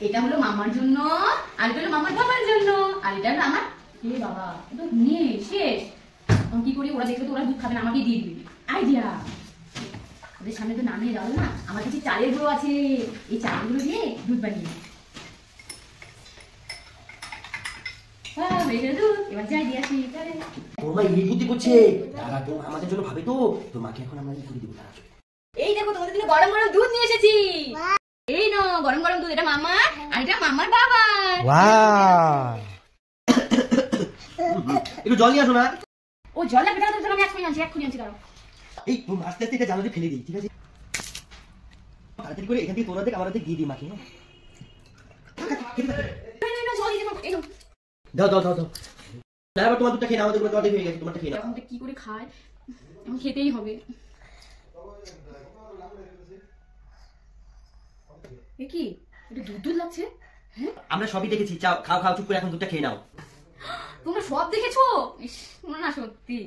এটা হলো মামার জন্য, আর এটা হলো মামার বাবার জন্য, আর এটা হলো আমার। এ বাবা, এটা নিয়ে শেষ। আমি কি করি, ওরা দেখবে তো ওরা দুধ খাবে না, আমাকে দিয়ে দিবি। আইডিয়া, ওদের সামনে তো নামিয়ে যাবো না, আমার কাছে চালের গুঁড়ো আছে, এই চালের গুঁড়ো দিয়ে দুধ বানিয়ে দিই। এবার যাই দিয়ে আসি। তোমার এই বুদ্ধি করছে, দাঁড়া তো আমাদের জন্য ভাবে তো, তোমাকে এখন আমরা করে দিব। এই দেখো তোমাদের জন্য গরম গরম দুধ নিয়ে এসেছি। এই নো গরম গরম দুধ, এটা মামার আর এটা মামার বাবার। ওয়াও, একটু জল নিয়ে আসো না। ও জল লাগবে, দাঁড়াও আমি এক্ষুনি আনছি কারণ এই তুমি আস্তে আস্তে এটা জানাতে ফেলে দিই, ঠিক আছে? তাড়াতাড়ি করে এখান থেকে তোরা দেখ, আমরা দিয়ে দিই মাকে। দাও দাও দাও দাও, তারপর তোমার দুধটা খেয়ে নাও, আমাদের তোমার হয়ে গেছে, তোমারটা খেয়ে নাও। এখন কি করে খায়, এখন খেতেই হবে। এ কি, এটা দুধ দুধ লাগছে? হ্যাঁ আমরা সবই দেখেছি, চাও খাও খাও, চুপ করে এখন দুধটা খেয়ে নাও। তোমরা সব দেখেছো? ইস, না সত্যি